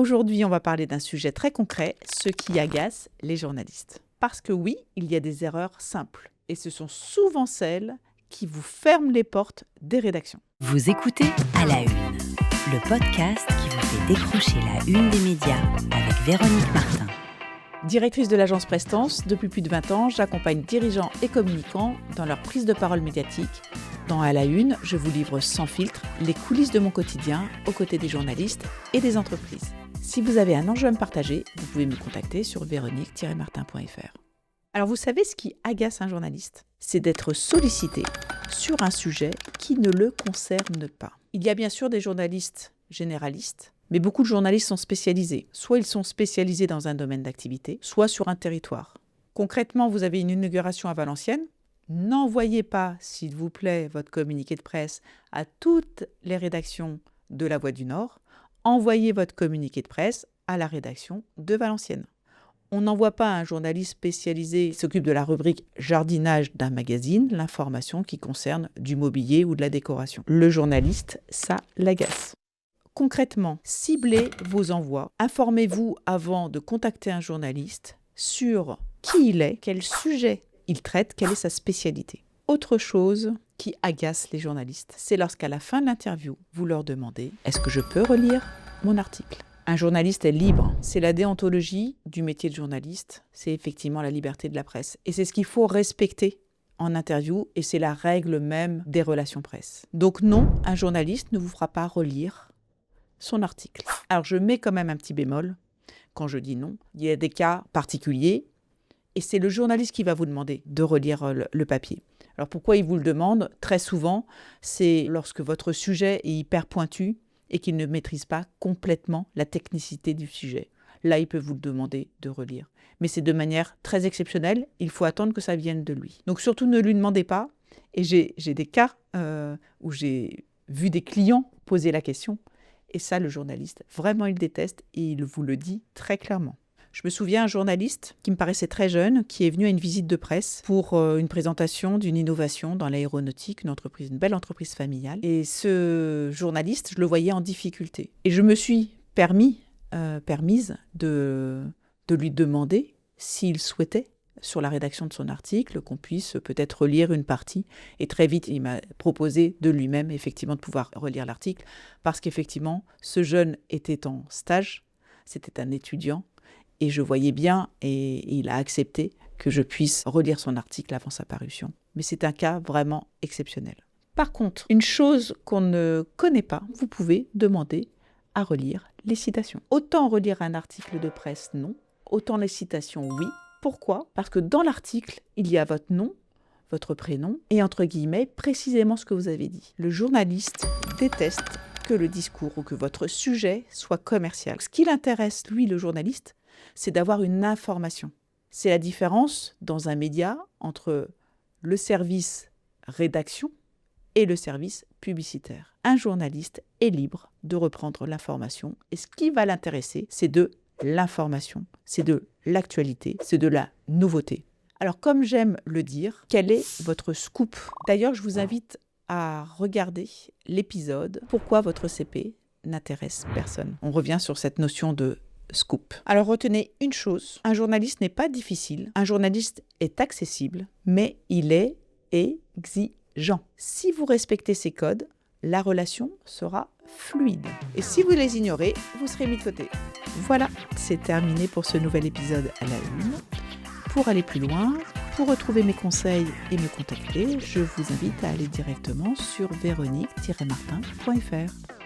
Aujourd'hui, on va parler d'un sujet très concret, ce qui agace les journalistes. Parce que oui, il y a des erreurs simples. Et ce sont souvent celles qui vous ferment les portes des rédactions. Vous écoutez À la Une, le podcast qui vous fait décrocher la une des médias avec Véronique Martin. Directrice de l'agence Prestance, depuis plus de 20 ans, j'accompagne dirigeants et communicants dans leur prise de parole médiatique. Dans À la Une, je vous livre sans filtre les coulisses de mon quotidien aux côtés des journalistes et des entreprises. Si vous avez un enjeu à me partager, vous pouvez me contacter sur véronique-martin.fr. Alors vous savez ce qui agace un journaliste ? C'est d'être sollicité sur un sujet qui ne le concerne pas. Il y a bien sûr des journalistes généralistes, mais beaucoup de journalistes sont spécialisés. Soit ils sont spécialisés dans un domaine d'activité, soit sur un territoire. Concrètement, vous avez une inauguration à Valenciennes. N'envoyez pas, s'il vous plaît, votre communiqué de presse à toutes les rédactions de La Voix du Nord. Envoyez votre communiqué de presse à la rédaction de Valenciennes. On n'envoie pas à un journaliste spécialisé qui s'occupe de la rubrique jardinage d'un magazine l'information qui concerne du mobilier ou de la décoration. Le journaliste, ça l'agace. Concrètement, ciblez vos envois. Informez-vous avant de contacter un journaliste sur qui il est, quel sujet il traite, quelle est sa spécialité. Autre chose qui agace les journalistes, c'est lorsqu'à la fin de l'interview, vous leur demandez « Est-ce que je peux relire mon article ?» Un journaliste est libre. C'est la déontologie du métier de journaliste. C'est effectivement la liberté de la presse. Et c'est ce qu'il faut respecter en interview et c'est la règle même des relations presse. Donc non, un journaliste ne vous fera pas relire son article. Alors je mets quand même un petit bémol quand je dis non. Il y a des cas particuliers et c'est le journaliste qui va vous demander de relire le papier. Alors pourquoi il vous le demande ? Très souvent, c'est lorsque votre sujet est hyper pointu et qu'il ne maîtrise pas complètement la technicité du sujet. Là, il peut vous le demander de relire. Mais c'est de manière très exceptionnelle, il faut attendre que ça vienne de lui. Donc surtout, ne lui demandez pas. Et j'ai des cas où j'ai vu des clients poser la question. Et ça, le journaliste, vraiment, il déteste et il vous le dit très clairement. Je me souviens d'un journaliste qui me paraissait très jeune, qui est venu à une visite de presse pour une présentation d'une innovation dans l'aéronautique, une belle entreprise familiale. Et ce journaliste, je le voyais en difficulté. Et je me suis permise de lui demander s'il souhaitait, sur la rédaction de son article, qu'on puisse peut-être relire une partie. Et très vite, il m'a proposé de lui-même, effectivement, de pouvoir relire l'article, parce qu'effectivement, ce jeune était en stage, c'était un étudiant, et je voyais bien, et il a accepté que je puisse relire son article avant sa parution. Mais c'est un cas vraiment exceptionnel. Par contre, une chose qu'on ne connaît pas, vous pouvez demander à relire les citations. Autant relire un article de presse, non. Autant les citations, oui. Pourquoi ? Parce que dans l'article, il y a votre nom, votre prénom, et entre guillemets, précisément ce que vous avez dit. Le journaliste déteste que le discours ou que votre sujet soit commercial. Ce qui l'intéresse, lui, le journaliste, c'est d'avoir une information. C'est la différence dans un média entre le service rédaction et le service publicitaire. Un journaliste est libre de reprendre l'information et ce qui va l'intéresser, c'est de l'information, c'est de l'actualité, c'est de la nouveauté. Alors comme j'aime le dire, quel est votre scoop ? D'ailleurs, je vous invite à regarder l'épisode « Pourquoi votre CP n'intéresse personne ?» On revient sur cette notion de scoop. Alors retenez une chose, un journaliste n'est pas difficile, un journaliste est accessible, mais il est exigeant. Si vous respectez ces codes, la relation sera fluide. Et si vous les ignorez, vous serez mis de côté. Voilà, c'est terminé pour ce nouvel épisode à la une. Pour aller plus loin, pour retrouver mes conseils et me contacter, je vous invite à aller directement sur véronique-martin.fr.